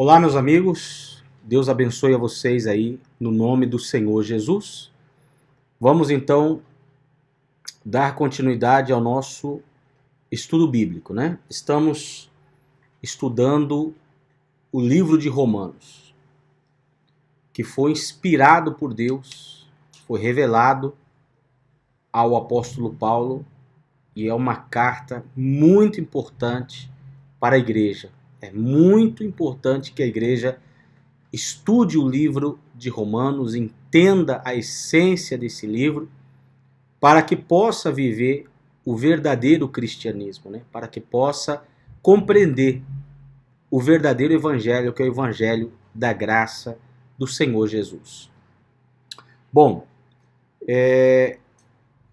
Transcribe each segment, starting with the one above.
Olá, meus amigos. Deus abençoe a vocês aí, no nome do Senhor Jesus. Vamos então dar continuidade ao nosso estudo bíblico, né? Estamos estudando o livro de Romanos, que foi inspirado por Deus, foi revelado ao apóstolo Paulo e é uma carta muito importante para a igreja. É muito importante que a igreja estude o livro de Romanos, entenda a essência desse livro, para que possa viver o verdadeiro cristianismo, né? Para que possa compreender o verdadeiro evangelho, que é o evangelho da graça do Senhor Jesus. Bom,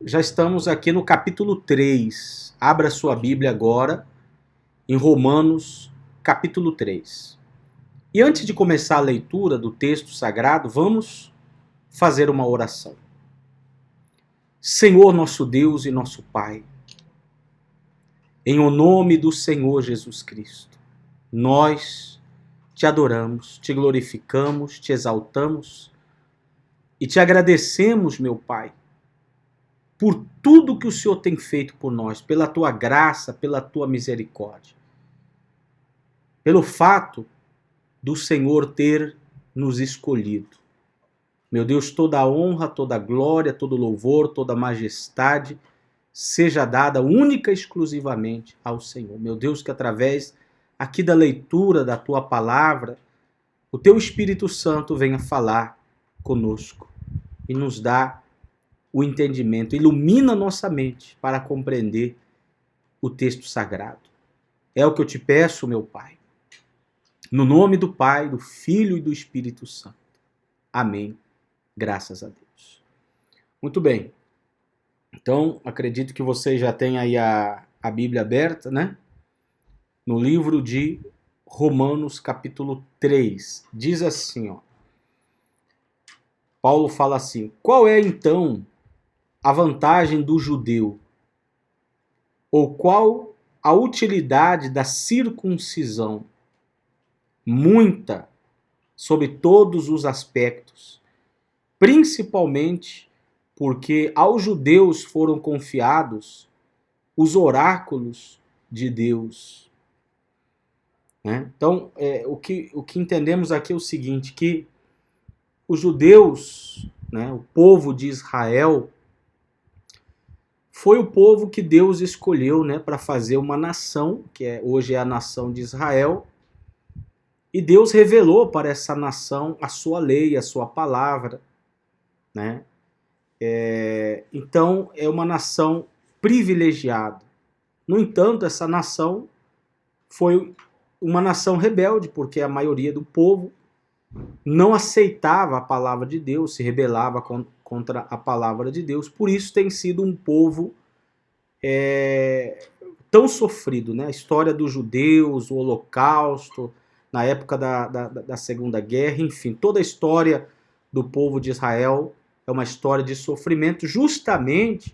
já estamos aqui no capítulo 3. Abra sua Bíblia agora em Romanos, capítulo 3. E antes de começar a leitura do texto sagrado, vamos fazer uma oração. Senhor nosso Deus e nosso Pai, em o nome do Senhor Jesus Cristo, nós te adoramos, te glorificamos, te exaltamos e te agradecemos, meu Pai, por tudo que o Senhor tem feito por nós, pela tua graça, pela tua misericórdia, pelo fato do Senhor ter nos escolhido. Meu Deus, toda a honra, toda a glória, todo louvor, toda a majestade seja dada única e exclusivamente ao Senhor. Meu Deus, que através aqui da leitura da tua palavra, o teu Espírito Santo venha falar conosco e nos dá o entendimento, ilumina nossa mente para compreender o texto sagrado. É o que eu te peço, meu Pai. No nome do Pai, do Filho e do Espírito Santo. Amém. Graças a Deus. Muito bem. Então, acredito que você já tem aí a Bíblia aberta, né? No livro de Romanos, capítulo 3. Diz assim, ó. Paulo fala assim: qual é, então, a vantagem do judeu? Ou qual a utilidade da circuncisão? Muita, sob todos os aspectos, principalmente porque aos judeus foram confiados os oráculos de Deus. Né? Então, o que entendemos aqui é o seguinte, que os judeus, né, o povo de Israel, foi o povo que Deus escolheu, né, para fazer uma nação, que hoje é a nação de Israel. E Deus revelou para essa nação a sua lei, a sua palavra, né? Então, é uma nação privilegiada. No entanto, essa nação foi uma nação rebelde, porque a maioria do povo não aceitava a palavra de Deus, se rebelava contra a palavra de Deus. Por isso tem sido um povo tão sofrido, né? A história dos judeus, o Holocausto, na época da Segunda Guerra, enfim, toda a história do povo de Israel é uma história de sofrimento, justamente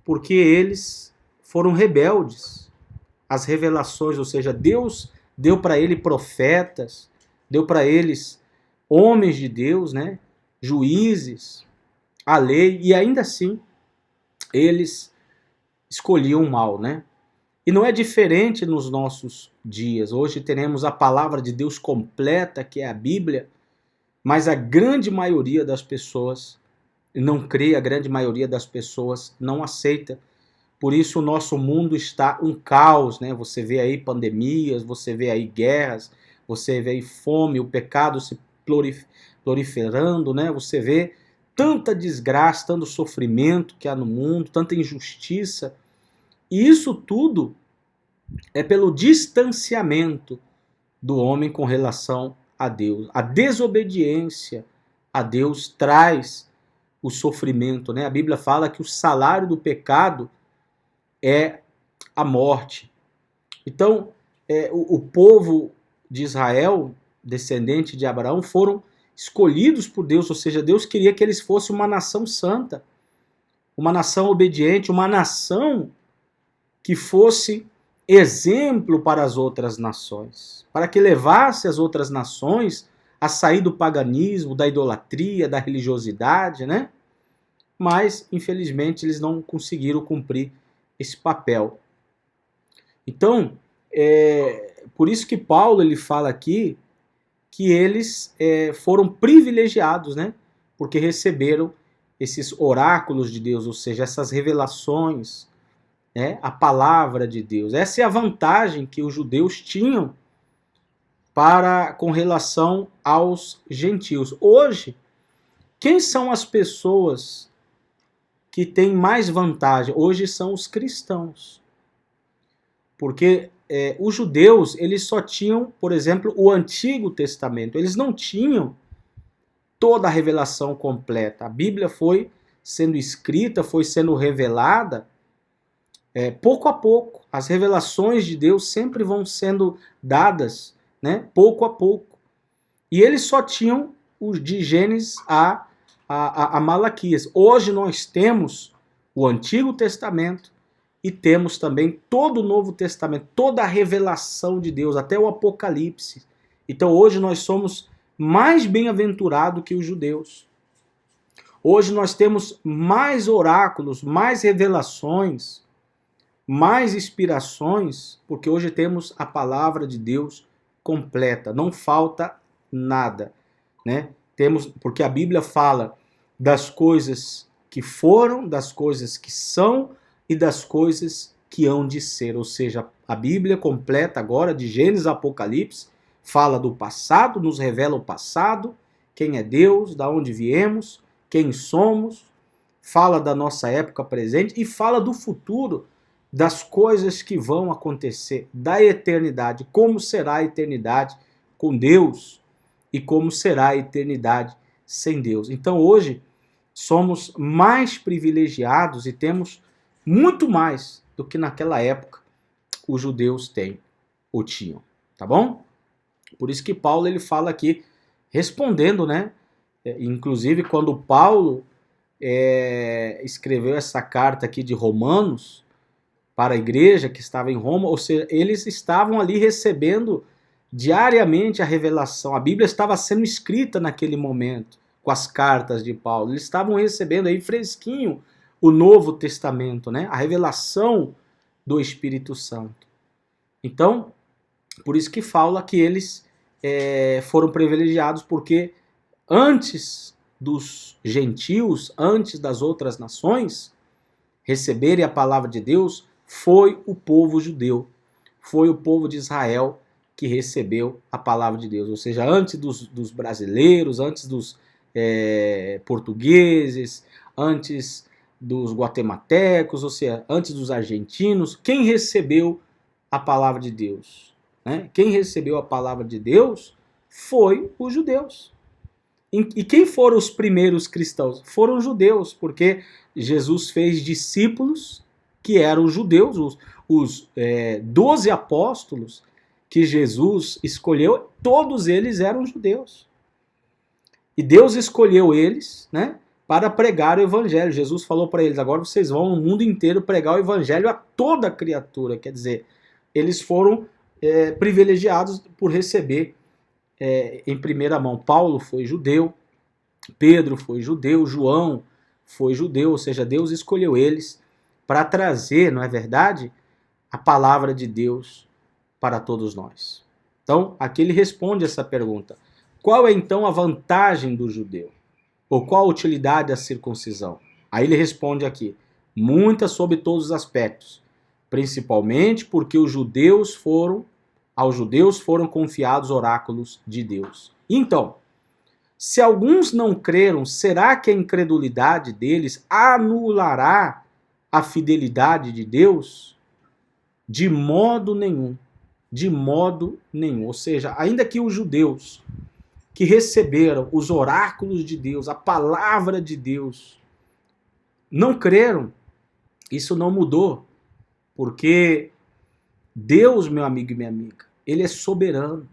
porque eles foram rebeldes às revelações, ou seja, Deus deu para eles profetas, deu para eles homens de Deus, né, juízes, a lei, e ainda assim eles escolhiam o mal, né? E não é diferente nos nossos dias. Hoje teremos a palavra de Deus completa, que é a Bíblia, mas a grande maioria das pessoas não crê, a grande maioria das pessoas não aceita. Por isso o nosso mundo está um caos, né? Você vê aí pandemias, você vê aí guerras, você vê aí fome, o pecado se proliferando, né? Você vê tanta desgraça, tanto sofrimento que há no mundo, tanta injustiça. E isso tudo é pelo distanciamento do homem com relação a Deus. A desobediência a Deus traz o sofrimento, né? A Bíblia fala que o salário do pecado é a morte. Então, o povo de Israel, descendente de Abraão, foram escolhidos por Deus, ou seja, Deus queria que eles fossem uma nação santa, uma nação obediente, uma nação que fosse exemplo para as outras nações, para que levasse as outras nações a sair do paganismo, da idolatria, da religiosidade, né? Mas, infelizmente, eles não conseguiram cumprir esse papel. Então, por isso que Paulo ele fala aqui que eles foram privilegiados, né? Porque receberam esses oráculos de Deus, ou seja, essas revelações, né? A palavra de Deus. Essa é a vantagem que os judeus tinham com relação aos gentios. Hoje, quem são as pessoas que têm mais vantagem? Hoje são os cristãos. Porque os judeus, eles só tinham, por exemplo, o Antigo Testamento. Eles não tinham toda a revelação completa. A Bíblia foi sendo escrita, foi sendo revelada pouco a pouco. As revelações de Deus sempre vão sendo dadas, né, pouco a pouco. E eles só tinham os de Gênesis a Malaquias. Hoje nós temos o Antigo Testamento e temos também todo o Novo Testamento, toda a revelação de Deus, até o Apocalipse. Então hoje nós somos mais bem-aventurados que os judeus. Hoje nós temos mais oráculos, mais revelações, mais inspirações, porque hoje temos a palavra de Deus completa, não falta nada, né? Porque a Bíblia fala das coisas que foram, das coisas que são e das coisas que hão de ser. Ou seja, a Bíblia completa agora, de Gênesis a Apocalipse, fala do passado, nos revela o passado, quem é Deus, da onde viemos, quem somos, fala da nossa época presente e fala do futuro, das coisas que vão acontecer, da eternidade, como será a eternidade com Deus e como será a eternidade sem Deus. Então hoje somos mais privilegiados e temos muito mais do que naquela época os judeus têm ou tinham, tá bom? Por isso que Paulo ele fala aqui, respondendo, né? Inclusive quando Paulo escreveu essa carta aqui de Romanos para a igreja que estava em Roma, ou seja, eles estavam ali recebendo diariamente a revelação. A Bíblia estava sendo escrita naquele momento, com as cartas de Paulo. Eles estavam recebendo aí fresquinho o Novo Testamento, né? A revelação do Espírito Santo. Então, por isso que fala que eles foram privilegiados, porque antes dos gentios, antes das outras nações receberem a palavra de Deus, foi o povo judeu, foi o povo de Israel que recebeu a palavra de Deus. Ou seja, antes dos brasileiros, antes dos portugueses, antes dos guatemaltecos, ou seja, antes dos argentinos, quem recebeu a palavra de Deus? Né? Quem recebeu a palavra de Deus foi os judeus. E quem foram os primeiros cristãos? Foram os judeus, porque Jesus fez discípulos que eram judeus, os 12 apóstolos que Jesus escolheu, todos eles eram judeus. E Deus escolheu eles, né, para pregar o evangelho. Jesus falou para eles, agora vocês vão no mundo inteiro pregar o evangelho a toda criatura. Quer dizer, eles foram privilegiados por receber em primeira mão. Paulo foi judeu, Pedro foi judeu, João foi judeu, ou seja, Deus escolheu eles para trazer, não é verdade, a palavra de Deus para todos nós. Então, aqui ele responde essa pergunta. Qual é então a vantagem do judeu? Ou qual a utilidade da circuncisão? Aí ele responde aqui, muitas sobre todos os aspectos, principalmente porque aos judeus foram confiados oráculos de Deus. Então, se alguns não creram, será que a incredulidade deles anulará a fidelidade de Deus? De modo nenhum. De modo nenhum. Ou seja, ainda que os judeus que receberam os oráculos de Deus, a palavra de Deus, não creram, isso não mudou. Porque Deus, meu amigo e minha amiga, Ele é soberano.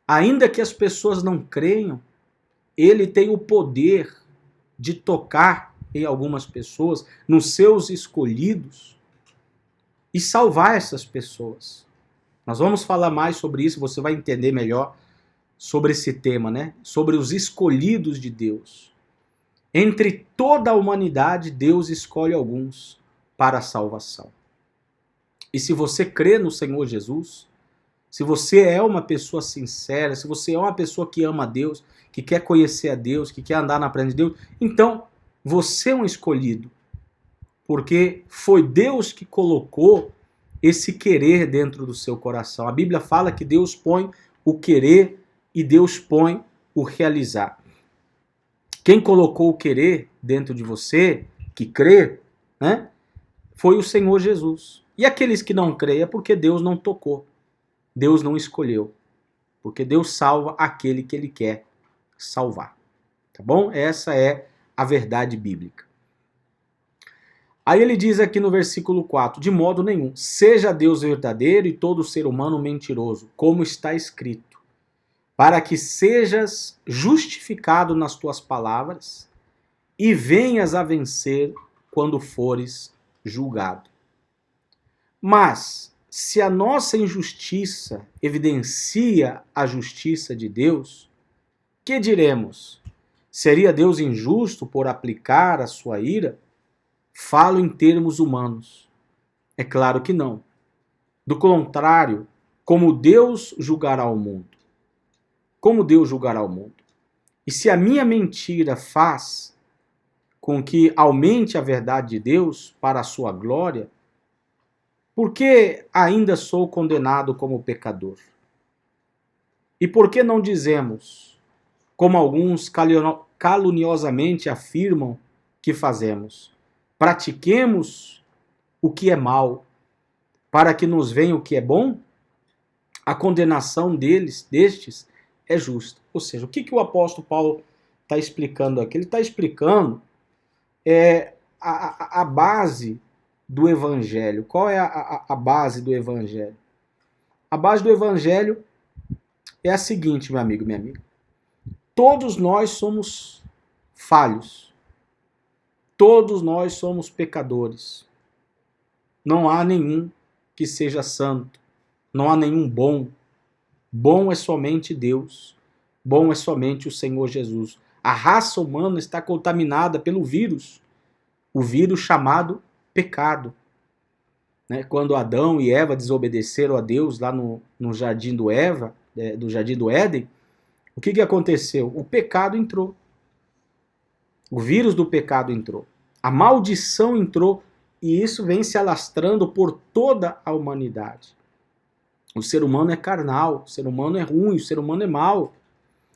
Ainda que as pessoas não creiam, Ele tem o poder de tocar em algumas pessoas, nos seus escolhidos, e salvar essas pessoas. Nós vamos falar mais sobre isso, você vai entender melhor sobre esse tema, né? Sobre os escolhidos de Deus. Entre toda a humanidade, Deus escolhe alguns para a salvação. E se você crê no Senhor Jesus, se você é uma pessoa sincera, se você é uma pessoa que ama a Deus, que quer conhecer a Deus, que quer andar na presença de Deus, então você é um escolhido. Porque foi Deus que colocou esse querer dentro do seu coração. A Bíblia fala que Deus põe o querer e Deus põe o realizar. Quem colocou o querer dentro de você, que crê, né, foi o Senhor Jesus. E aqueles que não creem é porque Deus não tocou. Deus não escolheu. Porque Deus salva aquele que Ele quer salvar. Tá bom? Essa é a verdade bíblica. Aí ele diz aqui no versículo 4, de modo nenhum, seja Deus verdadeiro e todo ser humano mentiroso, como está escrito, para que sejas justificado nas tuas palavras e venhas a vencer quando fores julgado. Mas, se a nossa injustiça evidencia a justiça de Deus, que diremos? Seria Deus injusto por aplicar a sua ira? Falo em termos humanos. É claro que não. Do contrário, como Deus julgará o mundo? Como Deus julgará o mundo? E se a minha mentira faz com que aumente a verdade de Deus para a sua glória, por que ainda sou condenado como pecador? E por que não dizemos, como alguns caluniosamente afirmam que fazemos? Pratiquemos o que é mal, para que nos venha o que é bom? A condenação destes é justa. Ou seja, o que o apóstolo Paulo está explicando aqui? Ele está explicando a base do evangelho. Qual é a base do evangelho? A base do evangelho é a seguinte, meu amigo, minha amiga. Todos nós somos falhos. Todos nós somos pecadores. Não há nenhum que seja santo. Não há nenhum bom. Bom é somente Deus. Bom é somente o Senhor Jesus. A raça humana está contaminada pelo vírus. O vírus chamado pecado. Né? Quando Adão e Eva desobedeceram a Deus lá no jardim do jardim do Éden, o que aconteceu? O pecado entrou. O vírus do pecado entrou. A maldição entrou e isso vem se alastrando por toda a humanidade. O ser humano é carnal, o ser humano é ruim, o ser humano é mau.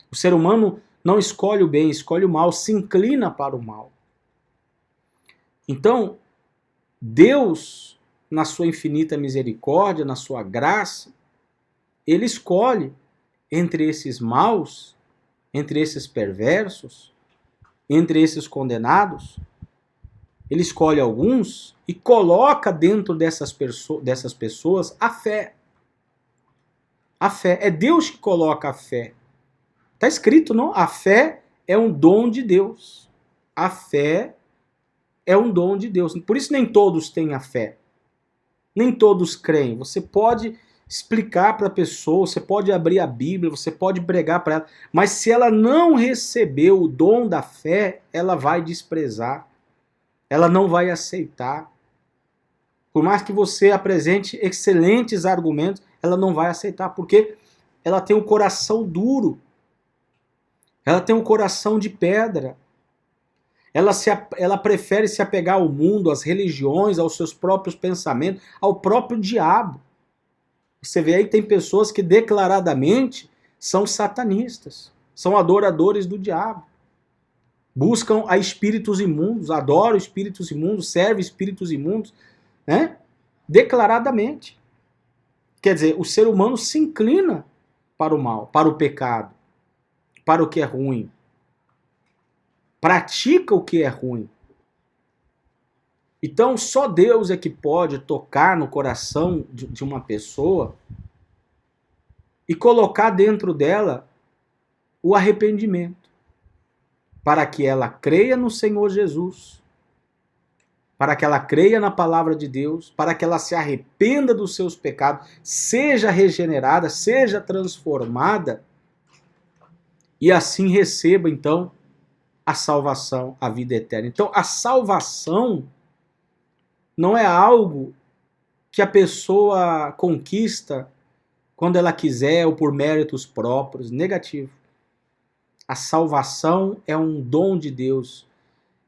O ser humano não escolhe o bem, escolhe o mal, se inclina para o mal. Então, Deus, na sua infinita misericórdia, na sua graça, Ele escolhe entre esses maus, entre esses perversos, entre esses condenados, Ele escolhe alguns e coloca dentro dessas pessoas a fé. A fé. É Deus que coloca a fé. Está escrito, não? A fé é um dom de Deus. A fé é um dom de Deus. Por isso nem todos têm a fé. Nem todos creem. Você pode explicar para a pessoa, você pode abrir a Bíblia, você pode pregar para ela, mas se ela não recebeu o dom da fé, ela vai desprezar. Ela não vai aceitar. Por mais que você apresente excelentes argumentos, ela não vai aceitar, porque ela tem um coração duro. Ela tem um coração de pedra. Ela prefere se apegar ao mundo, às religiões, aos seus próprios pensamentos, ao próprio diabo. Você vê aí, tem pessoas que declaradamente são satanistas, são adoradores do diabo. Buscam a espíritos imundos, adoram espíritos imundos, servem espíritos imundos, né? Declaradamente. Quer dizer, o ser humano se inclina para o mal, para o pecado, para o que é ruim. Pratica o que é ruim. Então, só Deus é que pode tocar no coração de uma pessoa e colocar dentro dela o arrependimento, para que ela creia no Senhor Jesus para que ela creia na palavra de Deus, para que ela se arrependa dos seus pecados, seja regenerada, seja transformada, e assim receba, então, a salvação, a vida eterna. Então, a salvação não é algo que a pessoa conquista quando ela quiser ou por méritos próprios. Negativo. A salvação é um dom de Deus,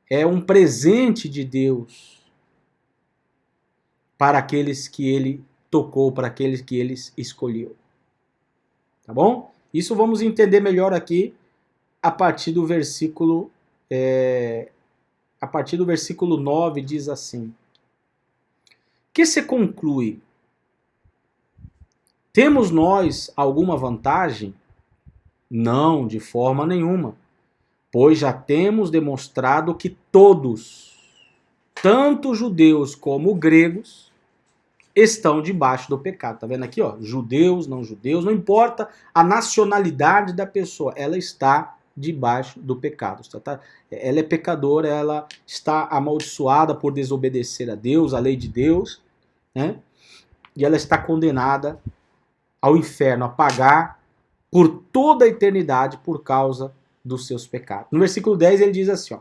é um presente de Deus para aqueles que ele tocou, para aqueles que ele escolheu. Tá bom? Isso vamos entender melhor aqui a partir do versículo 9, diz assim: que se conclui? Temos nós alguma vantagem? Não, de forma nenhuma, pois já temos demonstrado que todos, tanto judeus como gregos, estão debaixo do pecado. Tá vendo aqui, ó? Judeus, não importa a nacionalidade da pessoa, ela está debaixo do pecado. Ela é pecadora, ela está amaldiçoada por desobedecer a Deus, a lei de Deus, né? E ela está condenada ao inferno, a pagar por toda a eternidade por causa dos seus pecados. No versículo 10 ele diz assim, ó: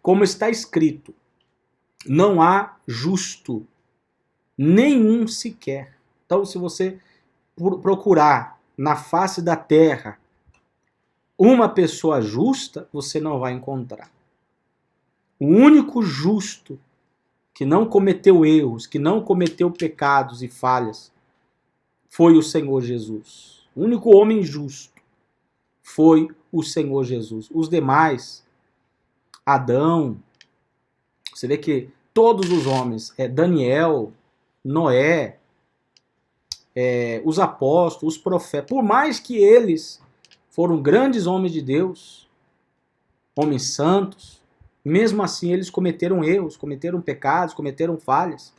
como está escrito, não há justo nenhum sequer. Então, se você procurar na face da terra uma pessoa justa, você não vai encontrar. O único justo que não cometeu erros, que não cometeu pecados e falhas, foi o Senhor Jesus. O único homem justo foi o Senhor Jesus. Os demais, Adão, você vê que todos os homens, Daniel, Noé, os apóstolos, os profetas, por mais que eles foram grandes homens de Deus, homens santos, mesmo assim eles cometeram erros, cometeram pecados, cometeram falhas.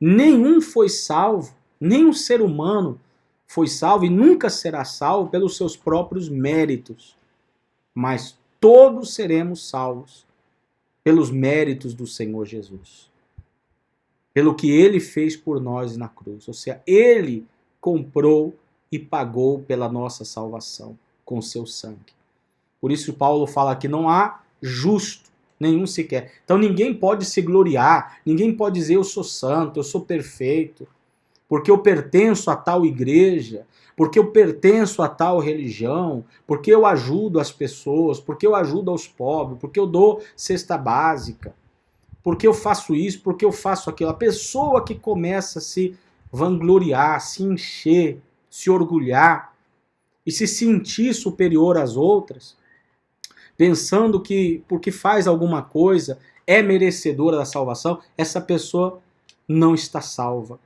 Nenhum foi salvo, nenhum ser humano foi salvo e nunca será salvo pelos seus próprios méritos, mas todos seremos salvos pelos méritos do Senhor Jesus, pelo que ele fez por nós na cruz. Ou seja, ele comprou e pagou pela nossa salvação com seu sangue. Por isso Paulo fala que não há justo nenhum sequer. Então ninguém pode se gloriar, ninguém pode dizer eu sou santo, eu sou perfeito, porque eu pertenço a tal igreja, porque eu pertenço a tal religião, porque eu ajudo as pessoas, porque eu ajudo aos pobres, porque eu dou cesta básica, porque eu faço isso, porque eu faço aquilo. A pessoa que começa a se vangloriar, se encher, se orgulhar e se sentir superior às outras, pensando que porque faz alguma coisa é merecedora da salvação, essa pessoa não está salva.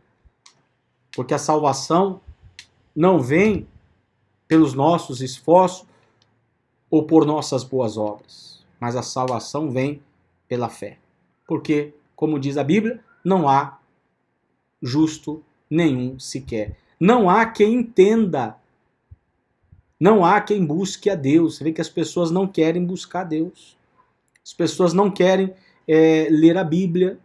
Porque a salvação não vem pelos nossos esforços ou por nossas boas obras, mas a salvação vem pela fé. Porque, como diz a Bíblia, não há justo nenhum sequer. Não há quem entenda. Não há quem busque a Deus. Você vê que as pessoas não querem buscar Deus. As pessoas não querem ler a Bíblia.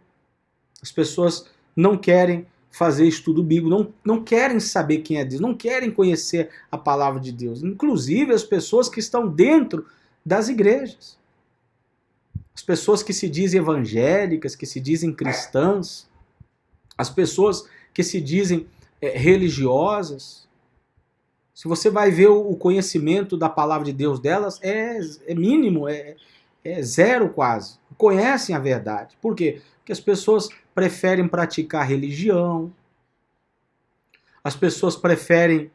As pessoas não querem fazer estudo bíblico, não querem saber quem é Deus, não querem conhecer a palavra de Deus. Inclusive as pessoas que estão dentro das igrejas. As pessoas que se dizem evangélicas, que se dizem cristãs, as pessoas que se dizem religiosas. Se você vai ver o conhecimento da palavra de Deus delas, é mínimo, é zero quase. Conhecem a verdade. Por quê? Porque as pessoas preferem praticar religião, as pessoas preferem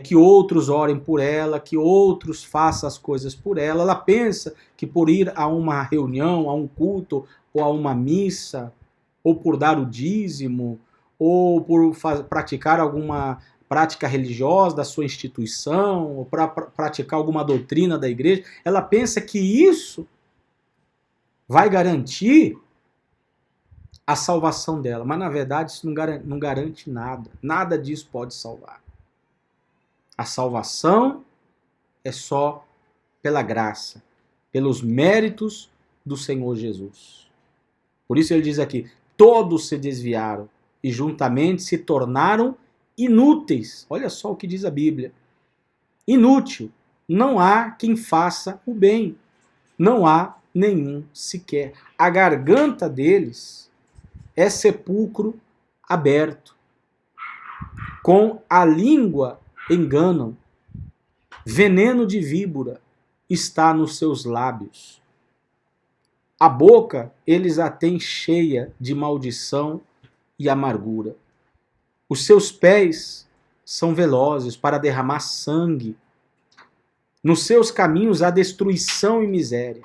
que outros orem por ela, que outros façam as coisas por ela. Ela pensa que por ir a uma reunião, a um culto, ou a uma missa, ou por dar o dízimo, ou por praticar alguma prática religiosa da sua instituição, ou para praticar alguma doutrina da igreja, ela pensa que isso vai garantir a salvação dela, mas na verdade isso não garante nada. Nada disso pode salvar. A salvação é só pela graça, pelos méritos do Senhor Jesus. Por isso ele diz aqui, todos se desviaram e juntamente se tornaram inúteis. Olha só o que diz a Bíblia. Inútil. Não há quem faça o bem. Não há nenhum sequer. A garganta deles é sepulcro aberto. Com a língua enganam. Veneno de víbora está nos seus lábios. A boca eles a têm cheia de maldição e amargura. Os seus pés são velozes para derramar sangue. Nos seus caminhos há destruição e miséria.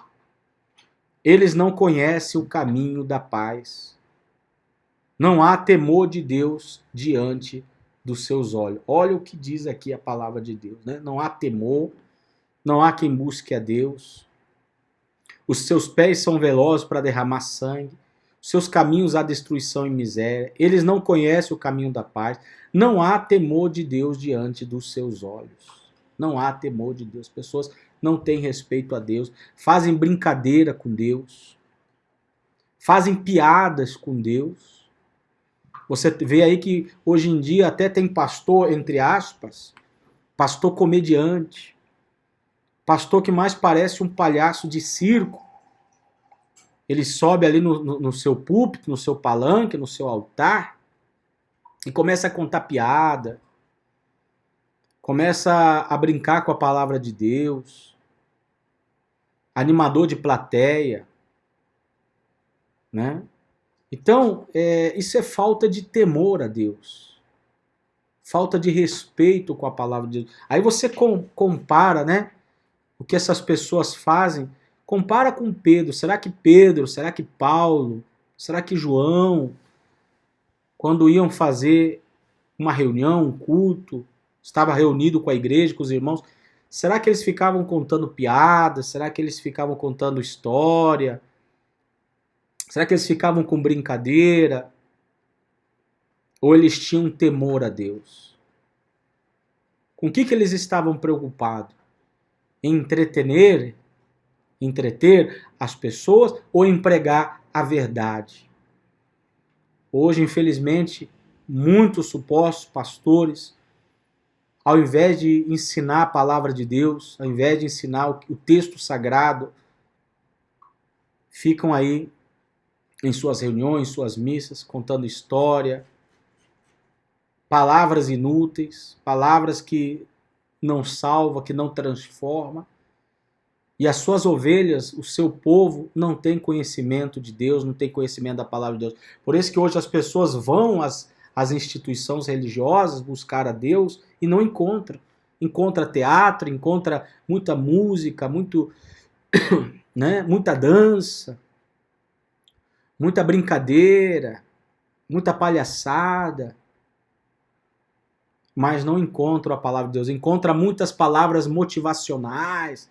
Eles não conhecem o caminho da paz. Não há temor de Deus diante dos seus olhos. Olha o que diz aqui a palavra de Deus, né? Não há temor, não há quem busque a Deus. Os seus pés são velozes para derramar sangue. Os seus caminhos há destruição e miséria. Eles não conhecem o caminho da paz. Não há temor de Deus diante dos seus olhos. Não há temor de Deus. Pessoas não têm respeito a Deus. Fazem brincadeira com Deus. Fazem piadas com Deus. Você vê aí que hoje em dia até tem pastor, entre aspas, pastor comediante. Pastor que mais parece um palhaço de circo. Ele sobe ali no seu púlpito, no seu palanque, no seu altar e começa a contar piada. Começa a brincar com a palavra de Deus. Animador de plateia. Né? Então, isso é falta de temor a Deus. Falta de respeito com a palavra de Deus. Aí você compara, né? O que essas pessoas fazem, compara com Pedro. Será que Paulo, será que João, quando iam fazer uma reunião, um culto, estava reunido com a igreja, com os irmãos, será que eles ficavam contando piadas? Será que eles ficavam contando história? Será que eles ficavam com brincadeira? Ou eles tinham temor a Deus? Com o que eles estavam preocupados? Entreter as pessoas ou em pregar a verdade? Hoje, infelizmente, muitos supostos pastores, ao invés de ensinar a palavra de Deus, ao invés de ensinar o texto sagrado, ficam aí em suas reuniões, suas missas, contando história, palavras inúteis, palavras que não salva, que não transforma. E as suas ovelhas, o seu povo, não tem conhecimento de Deus, não tem conhecimento da palavra de Deus. Por isso que hoje as pessoas vão às instituições religiosas buscar a Deus e não encontram. Encontra teatro, encontra muita música, né, muita dança, muita brincadeira, muita palhaçada, mas não encontra a palavra de Deus. Encontra muitas palavras motivacionais,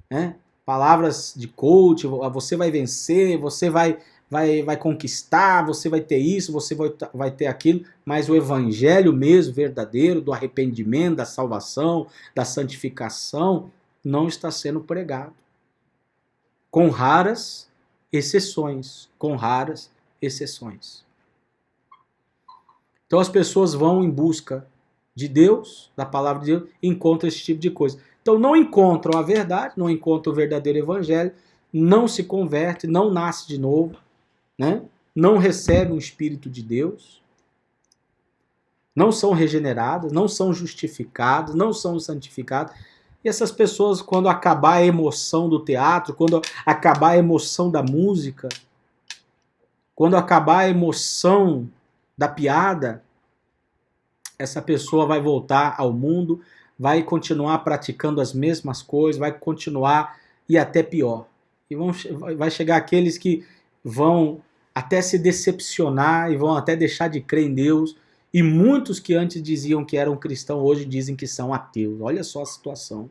né? Palavras de coach, você vai vencer, você vai conquistar, você vai ter isso, você vai ter aquilo, mas o evangelho mesmo, verdadeiro, do arrependimento, da salvação, da santificação, não está sendo pregado. Com raras exceções. Então as pessoas vão em busca de Deus, da palavra de Deus, e encontram esse tipo de coisa. Então não encontram a verdade, não encontram o verdadeiro evangelho, não se converte, não nasce de novo, né? Não recebe o Espírito de Deus, não são regeneradas, não são justificadas, não são santificadas. E essas pessoas, quando acabar a emoção do teatro, quando acabar a emoção da música, quando acabar a emoção da piada, essa pessoa vai voltar ao mundo, vai continuar praticando as mesmas coisas, vai continuar e até pior. E vai chegar aqueles que vão até se decepcionar e vão até deixar de crer em Deus. E muitos que antes diziam que eram cristãos, hoje dizem que são ateus. Olha só a situação.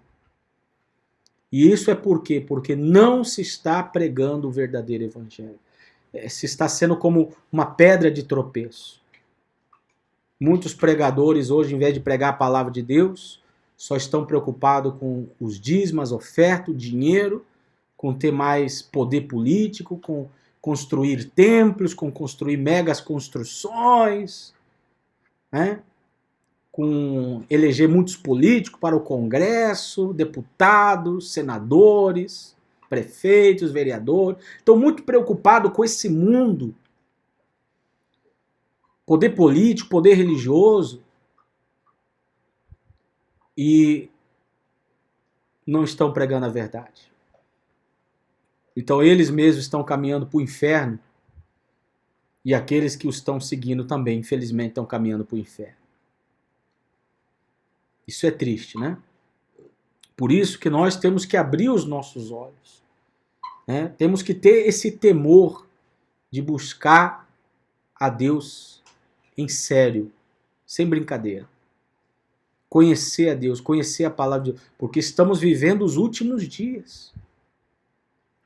E isso é por quê? Porque não se está pregando o verdadeiro evangelho. Se está sendo como uma pedra de tropeço. Muitos pregadores hoje, em vez de pregar a palavra de Deus, só estão preocupados com os dízimos, ofertas, o dinheiro, com ter mais poder político, construir templos, com construir megas construções, né? Com eleger muitos políticos para o Congresso, deputados, senadores, prefeitos, vereadores. Estão muito preocupados com esse mundo. Poder político, poder religioso. E não estão pregando a verdade. Então eles mesmos estão caminhando para o inferno. E aqueles que os estão seguindo também, infelizmente, estão caminhando para o inferno. Isso é triste, né? Por isso que nós temos que abrir os nossos olhos, né? Temos que ter esse temor de buscar a Deus em sério, sem brincadeira. Conhecer a Deus, conhecer a palavra de Deus, porque estamos vivendo os últimos dias.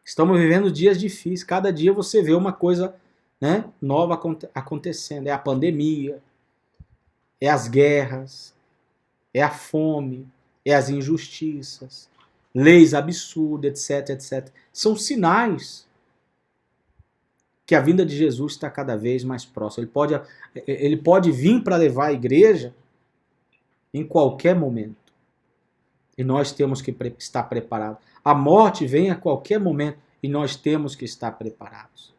Estamos vivendo dias difíceis. Cada dia você vê uma coisa, né, nova acontecendo. É a pandemia, é as guerras, é a fome, é as injustiças, leis absurdas, etc, etc. São sinais que a vinda de Jesus está cada vez mais próxima. Ele pode vir para levar a igreja em qualquer momento. E nós temos que estar preparados. A morte vem a qualquer momento e nós temos que estar preparados.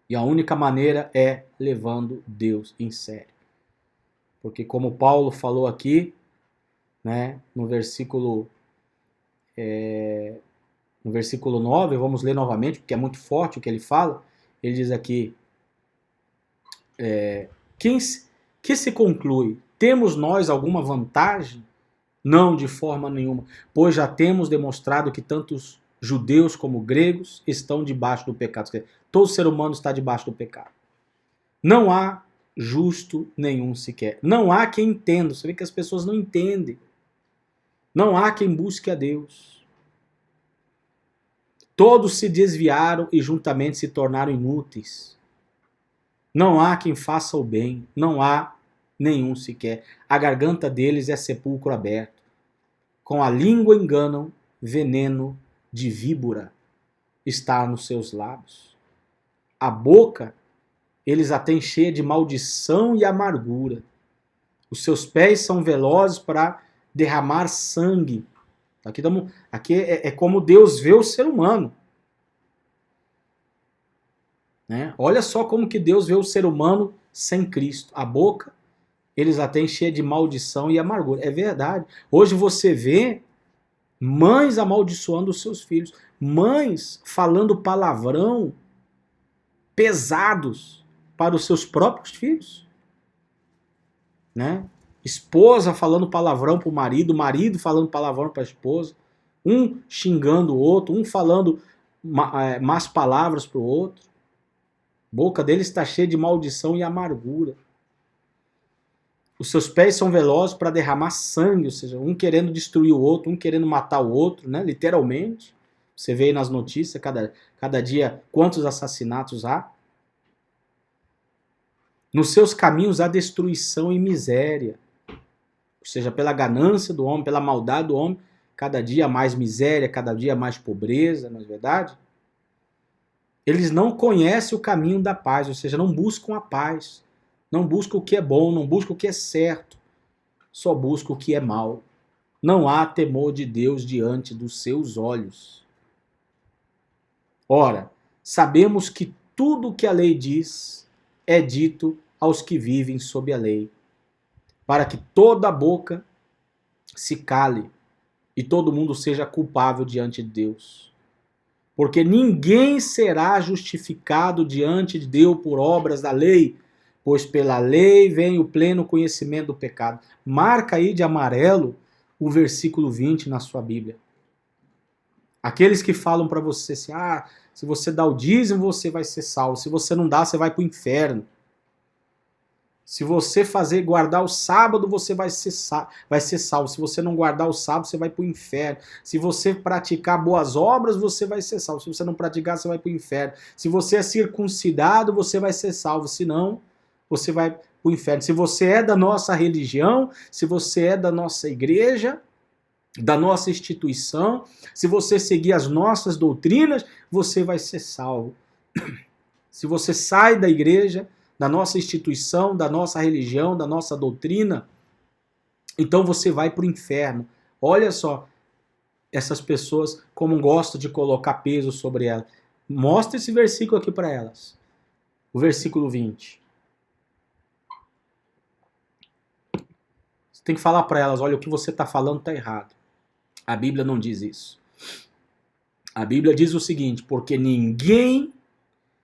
E a única maneira é levando Deus em sério. Porque como Paulo falou aqui, né, no versículo 9, vamos ler novamente, porque é muito forte o que ele fala. Ele diz aqui, que se conclui? Temos nós alguma vantagem? Não, de forma nenhuma, pois já temos demonstrado que tantos judeus como gregos estão debaixo do pecado. Todo ser humano está debaixo do pecado. Não há justo nenhum sequer. Não há quem entenda. Você vê que as pessoas não entendem. Não há quem busque a Deus. Todos se desviaram e juntamente se tornaram inúteis. Não há quem faça o bem. Não há nenhum sequer. A garganta deles é sepulcro aberto. Com a língua enganam, veneno de víbora está nos seus lábios. A boca eles a têm cheia de maldição e amargura. Os seus pés são velozes para derramar sangue. Aqui é como Deus vê o ser humano. Né? Olha só como que Deus vê o ser humano sem Cristo. A boca, eles a têm cheia de maldição e amargura. É verdade. Hoje você vê mães amaldiçoando os seus filhos. Mães falando palavrão pesados para os seus próprios filhos. Né? Esposa falando palavrão para o marido falando palavrão para a esposa, um xingando o outro, um falando más palavras para o outro. A boca dele está cheia de maldição e amargura. Os seus pés são velozes para derramar sangue, ou seja, um querendo destruir o outro, um querendo matar o outro, né? Literalmente. Você vê aí nas notícias, cada dia, quantos assassinatos há. Nos seus caminhos há destruição e miséria. Ou seja, pela ganância do homem, pela maldade do homem, cada dia mais miséria, cada dia mais pobreza, não é verdade? Eles não conhecem o caminho da paz, ou seja, não buscam a paz. Não buscam o que é bom, não buscam o que é certo. Só buscam o que é mal. Não há temor de Deus diante dos seus olhos. Ora, sabemos que tudo o que a lei diz é dito aos que vivem sob a lei, para que toda boca se cale e todo mundo seja culpável diante de Deus. Porque ninguém será justificado diante de Deus por obras da lei, pois pela lei vem o pleno conhecimento do pecado. Marca aí de amarelo o versículo 20 na sua Bíblia. Aqueles que falam para você assim, se você dá o dízimo, você vai ser salvo. Se você não dá, você vai para o inferno. Se você guardar o sábado, você vai ser salvo. Se você não guardar o sábado, você vai para o inferno. Se você praticar boas obras, você vai ser salvo. Se você não praticar, você vai para o inferno. Se você é circuncidado, você vai ser salvo. Se não, você vai para o inferno. Se você é da nossa religião, se você é da nossa igreja, da nossa instituição, se você seguir as nossas doutrinas, você vai ser salvo. Se você sai da igreja, da nossa instituição, da nossa religião, da nossa doutrina, então você vai para o inferno. Olha só, essas pessoas como gostam de colocar peso sobre elas. Mostra esse versículo aqui para elas. O versículo 20. Você tem que falar para elas, olha, o que você está falando está errado. A Bíblia não diz isso. A Bíblia diz o seguinte, porque ninguém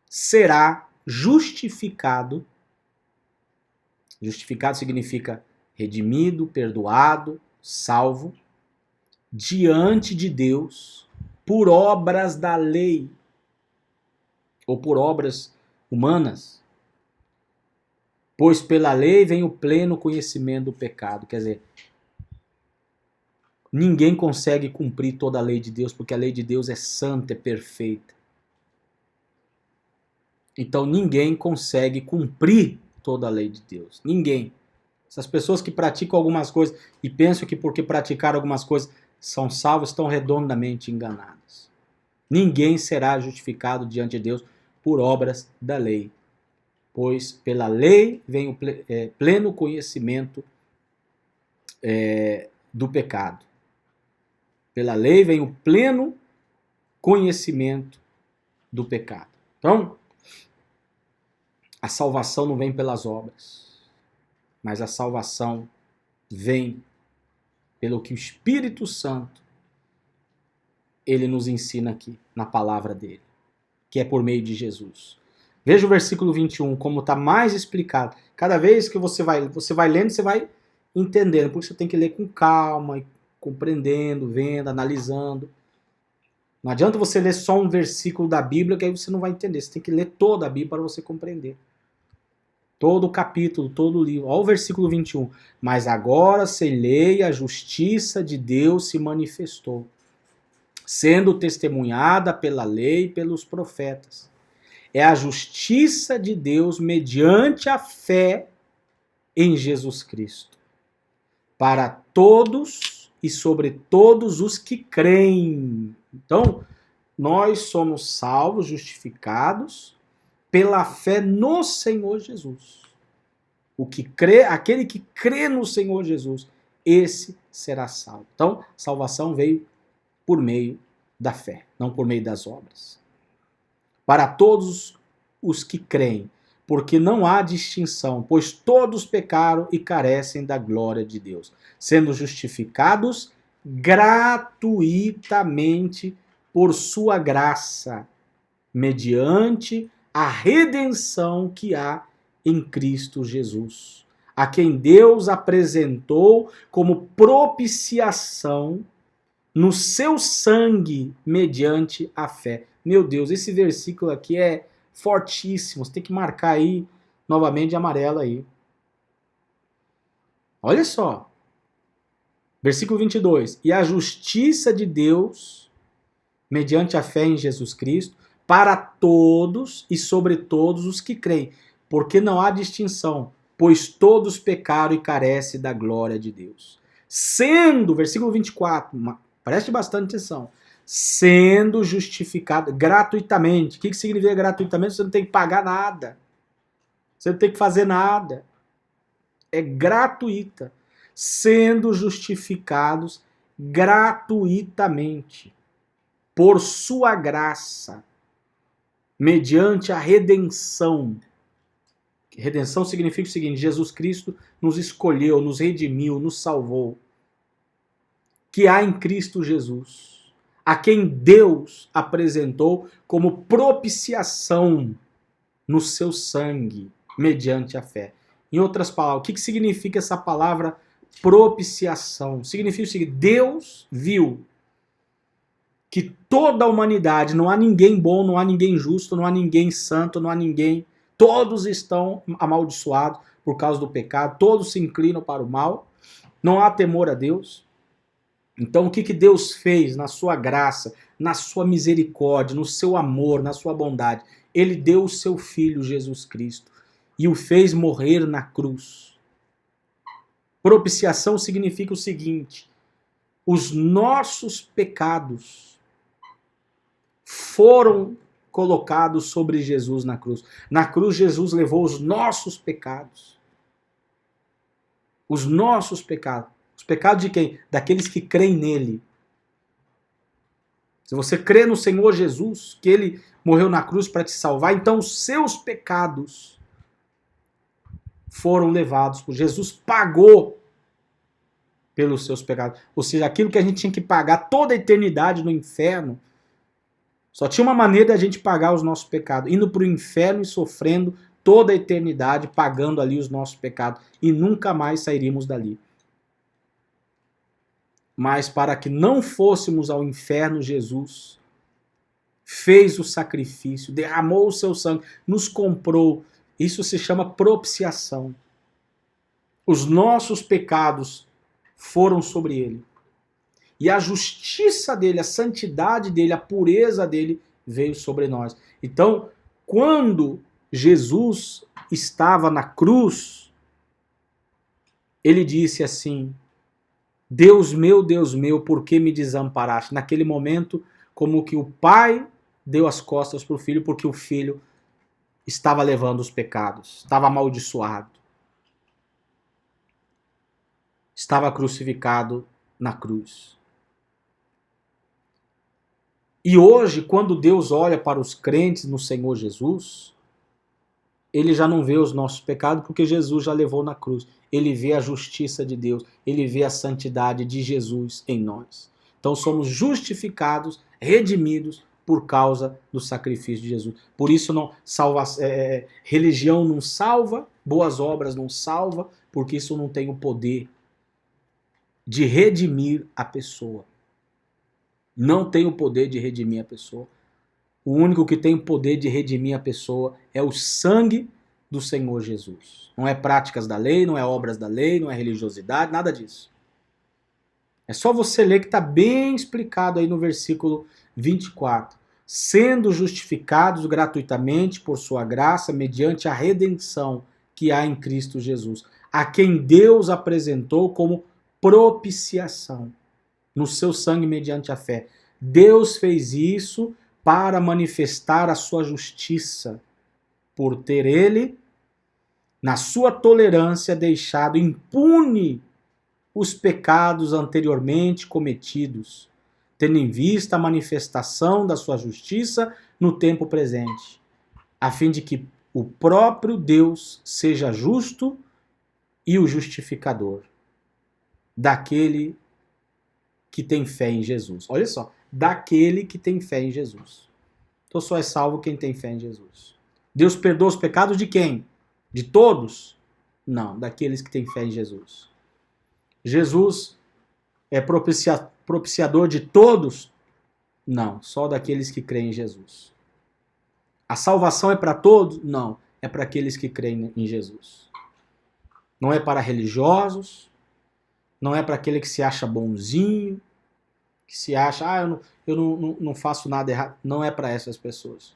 será justificado. Justificado significa redimido, perdoado, salvo, diante de Deus, por obras da lei, ou por obras humanas. Pois pela lei vem o pleno conhecimento do pecado. Quer dizer, ninguém consegue cumprir toda a lei de Deus, porque a lei de Deus é santa, é perfeita. Então ninguém consegue cumprir toda a lei de Deus. Ninguém. Essas pessoas que praticam algumas coisas e pensam que porque praticaram algumas coisas são salvos, estão redondamente enganadas. Ninguém será justificado diante de Deus por obras da lei. Pois pela lei vem o pleno conhecimento do pecado. Pela lei vem o pleno conhecimento do pecado. Então, a salvação não vem pelas obras, mas a salvação vem pelo que o Espírito Santo ele nos ensina aqui, na palavra dele, que é por meio de Jesus. Veja o versículo 21, como está mais explicado. Cada vez que você vai lendo, você vai entendendo, porque você tem que ler com calma, compreendendo, vendo, analisando. Não adianta você ler só um versículo da Bíblia, que aí você não vai entender. Você tem que ler toda a Bíblia para você compreender. Todo o capítulo, todo o livro. Olha o versículo 21. Mas agora selei a justiça de Deus se manifestou, sendo testemunhada pela lei e pelos profetas. É a justiça de Deus mediante a fé em Jesus Cristo, para todos e sobre todos os que creem. Então, nós somos salvos, justificados pela fé no Senhor Jesus. O que crê, aquele que crê no Senhor Jesus, esse será salvo. Então, salvação veio por meio da fé, não por meio das obras. Para todos os que creem, porque não há distinção, pois todos pecaram e carecem da glória de Deus, sendo justificados gratuitamente por sua graça, mediante a redenção que há em Cristo Jesus, a quem Deus apresentou como propiciação no seu sangue mediante a fé. Meu Deus, esse versículo aqui é fortíssimo. Você tem que marcar aí novamente de amarelo aí. Olha só. Versículo 22. E a justiça de Deus mediante a fé em Jesus Cristo para todos e sobre todos os que creem, porque não há distinção, pois todos pecaram e carecem da glória de Deus. Sendo, versículo 24, preste bastante atenção, sendo justificado gratuitamente. O que significa gratuitamente? Você não tem que pagar nada. Você não tem que fazer nada. É gratuita. Sendo justificados gratuitamente por sua graça, mediante a redenção. Redenção significa o seguinte: Jesus Cristo nos escolheu, nos redimiu, nos salvou. Que há em Cristo Jesus, a quem Deus apresentou como propiciação no seu sangue, mediante a fé. Em outras palavras, o que significa essa palavra propiciação? Significa o seguinte: Deus viu que toda a humanidade, não há ninguém bom, não há ninguém justo, não há ninguém santo, não há ninguém, todos estão amaldiçoados por causa do pecado, todos se inclinam para o mal, não há temor a Deus. Então o que Deus fez na sua graça, na sua misericórdia, no seu amor, na sua bondade? Ele deu o seu Filho Jesus Cristo e o fez morrer na cruz. Propiciação significa o seguinte: os nossos pecados foram colocados sobre Jesus na cruz. Na cruz, Jesus levou os nossos pecados. Os nossos pecados. Os pecados de quem? Daqueles que creem nele. Se você crê no Senhor Jesus, que ele morreu na cruz para te salvar, então os seus pecados foram levados por Jesus, pagou pelos seus pecados. Ou seja, aquilo que a gente tinha que pagar toda a eternidade no inferno, só tinha uma maneira de a gente pagar os nossos pecados, indo para o inferno e sofrendo toda a eternidade, pagando ali os nossos pecados, e nunca mais sairíamos dali. Mas para que não fôssemos ao inferno, Jesus fez o sacrifício, derramou o seu sangue, nos comprou. Isso se chama propiciação. Os nossos pecados foram sobre ele. E a justiça dele, a santidade dele, a pureza dele veio sobre nós. Então, quando Jesus estava na cruz, ele disse assim: Deus meu, por que me desamparaste? Naquele momento, como que o pai deu as costas para o filho, porque o filho estava levando os pecados, estava amaldiçoado, estava crucificado na cruz. E hoje, quando Deus olha para os crentes no Senhor Jesus, ele já não vê os nossos pecados, porque Jesus já levou na cruz. Ele vê a justiça de Deus, ele vê a santidade de Jesus em nós. Então somos justificados, redimidos por causa do sacrifício de Jesus. Por isso religião não salva, boas obras não salva, porque isso não tem o poder de redimir a pessoa. Não tem o poder de redimir a pessoa. O único que tem o poder de redimir a pessoa é o sangue do Senhor Jesus. Não é práticas da lei, não é obras da lei, não é religiosidade, nada disso. É só você ler que está bem explicado aí no versículo 24. Sendo justificados gratuitamente por sua graça, mediante a redenção que há em Cristo Jesus, a quem Deus apresentou como propiciação no seu sangue mediante a fé. Deus fez isso para manifestar a sua justiça, por ter ele, na sua tolerância, deixado impune os pecados anteriormente cometidos, tendo em vista a manifestação da sua justiça no tempo presente, a fim de que o próprio Deus seja justo e o justificador daquele que tem fé em Jesus. Olha só, daquele que tem fé em Jesus. Então só é salvo quem tem fé em Jesus. Deus perdoa os pecados de quem? De todos? Não, daqueles que têm fé em Jesus. Jesus é propiciador de todos? Não, só daqueles que creem em Jesus. A salvação é para todos? Não, é para aqueles que creem em Jesus. Não é para religiosos, não é para aquele que se acha bonzinho, que se acha, eu não faço nada errado. Não é para essas pessoas.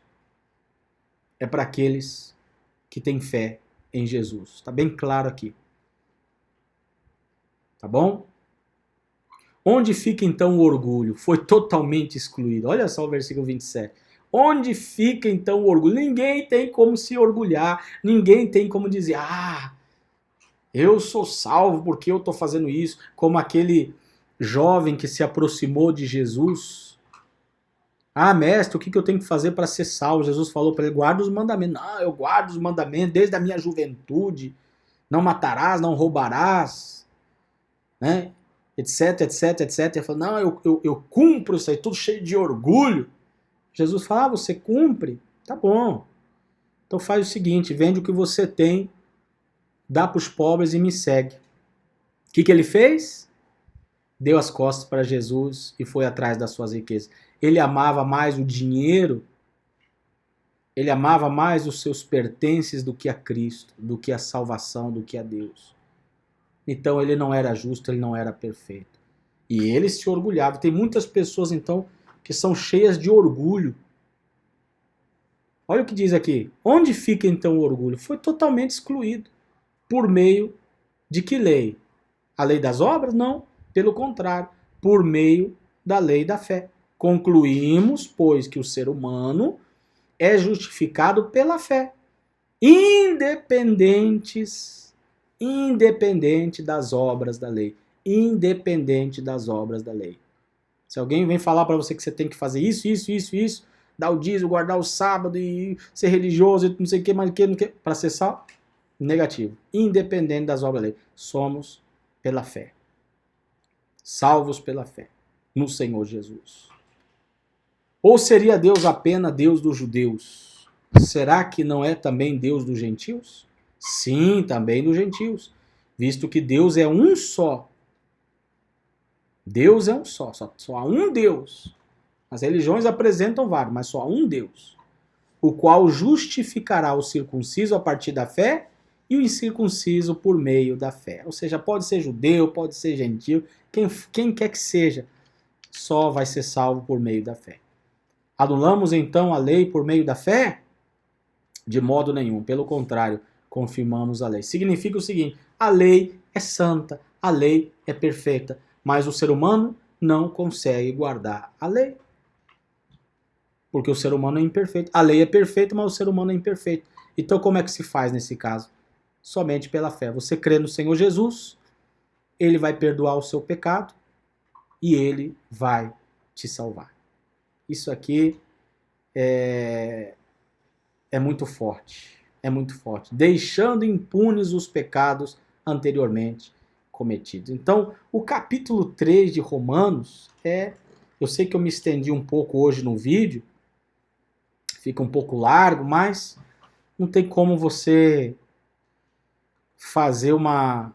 É para aqueles que têm fé em Jesus. Está bem claro aqui. Tá bom? Onde fica então o orgulho? Foi totalmente excluído. Olha só o versículo 27. Onde fica então o orgulho? Ninguém tem como se orgulhar. Ninguém tem como dizer, eu sou salvo porque eu estou fazendo isso. Como aquele jovem que se aproximou de Jesus. Mestre, o que eu tenho que fazer para ser salvo? Jesus falou para ele, guarda os mandamentos. Não, eu guardo os mandamentos desde a minha juventude. Não matarás, não roubarás, né? Etc, etc, etc. Ele falou, não, eu cumpro isso aí, tudo cheio de orgulho. Jesus fala, você cumpre? Tá bom. Então faz o seguinte, vende o que você tem, dá para os pobres e me segue. O que ele fez? Deu as costas para Jesus e foi atrás das suas riquezas. Ele amava mais o dinheiro, ele amava mais os seus pertences do que a Cristo, do que a salvação, do que a Deus. Então ele não era justo, ele não era perfeito. E ele se orgulhava. Tem muitas pessoas então que são cheias de orgulho. Olha o que diz aqui. Onde fica então o orgulho? Foi totalmente excluído. Por meio de que lei? A lei das obras? Não. Pelo contrário, por meio da lei da fé. Concluímos, pois, que o ser humano é justificado pela fé, independente das obras da lei. Independente das obras da lei. Se alguém vem falar para você que você tem que fazer isso, dar o dízimo, guardar o sábado e ser religioso e não sei o que, mas não que, para ser salvo, negativo. Independente das obras da lei. Somos pela fé. Salvos pela fé no Senhor Jesus. Ou seria Deus apenas Deus dos judeus? Será que não é também Deus dos gentios? Sim, também dos gentios. Visto que Deus é um só. Deus é um só há um Deus. As religiões apresentam vários, mas só há um Deus. O qual justificará o circunciso a partir da fé e o incircunciso por meio da fé. Ou seja, pode ser judeu, pode ser gentio, quem quer que seja, só vai ser salvo por meio da fé. Anulamos então a lei por meio da fé? De modo nenhum, pelo contrário, confirmamos a lei. Significa o seguinte, a lei é santa, a lei é perfeita, mas o ser humano não consegue guardar a lei. Porque o ser humano é imperfeito. A lei é perfeita, mas o ser humano é imperfeito. Então como é que se faz nesse caso? Somente pela fé. Você crê no Senhor Jesus, Ele vai perdoar o seu pecado e Ele vai te salvar. Isso aqui é muito forte. É muito forte. Deixando impunes os pecados anteriormente cometidos. Então, o capítulo 3 de Romanos eu sei que eu me estendi um pouco hoje no vídeo, fica um pouco largo, mas não tem como você fazer uma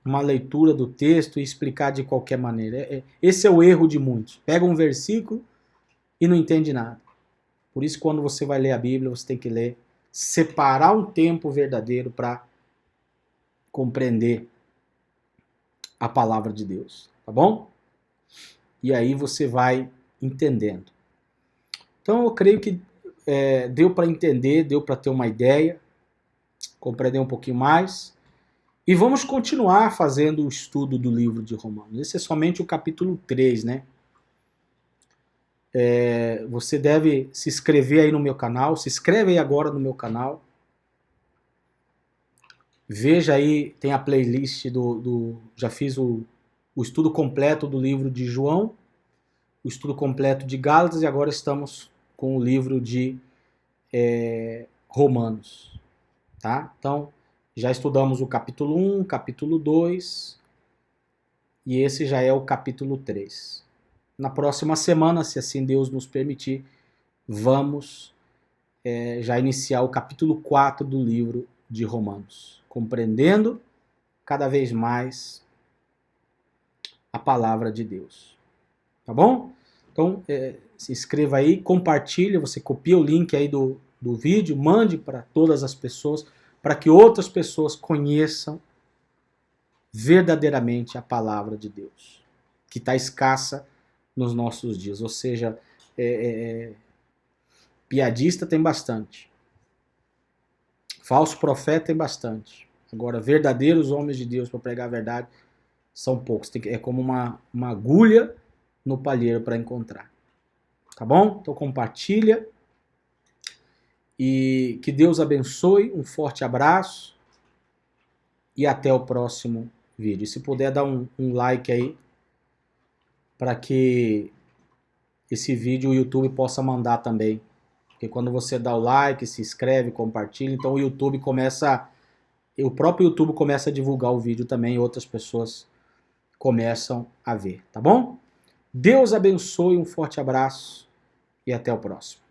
leitura do texto e explicar de qualquer maneira. Esse é o erro de muitos. Pega um versículo e não entende nada. Por isso, quando você vai ler a Bíblia, você tem que ler, separar um tempo verdadeiro para compreender a palavra de Deus, tá bom? E aí você vai entendendo. Então eu creio que deu para entender, deu para ter uma ideia, compreender um pouquinho mais. E vamos continuar fazendo o estudo do livro de Romanos. Esse é somente o capítulo 3, né? Você deve se inscrever aí no meu canal, se inscreve aí agora no meu canal. Veja aí, tem a playlist já fiz o estudo completo do livro de João, o estudo completo de Gálatas e agora estamos com o livro de Romanos. Tá? Então, já estudamos o capítulo 1, capítulo 2 e esse já é o capítulo 3. Na próxima semana, se assim Deus nos permitir, vamos já iniciar o capítulo 4 do livro de Romanos, compreendendo cada vez mais a palavra de Deus. Tá bom? Então, se inscreva aí, compartilha, você copia o link aí do vídeo, mande para todas as pessoas, para que outras pessoas conheçam verdadeiramente a palavra de Deus, que está escassa nos nossos dias. Ou seja, piadista tem bastante, falso profeta tem bastante. Agora, verdadeiros homens de Deus para pregar a verdade são poucos. É como uma agulha no palheiro para encontrar. Tá bom? Então compartilha. E que Deus abençoe. Um forte abraço. E até o próximo vídeo. E se puder dar um like aí, para que esse vídeo o YouTube possa mandar também. Porque quando você dá o like, se inscreve, compartilha, então o YouTube o próprio YouTube começa a divulgar o vídeo também e outras pessoas começam a ver, tá bom? Deus abençoe, um forte abraço e até o próximo.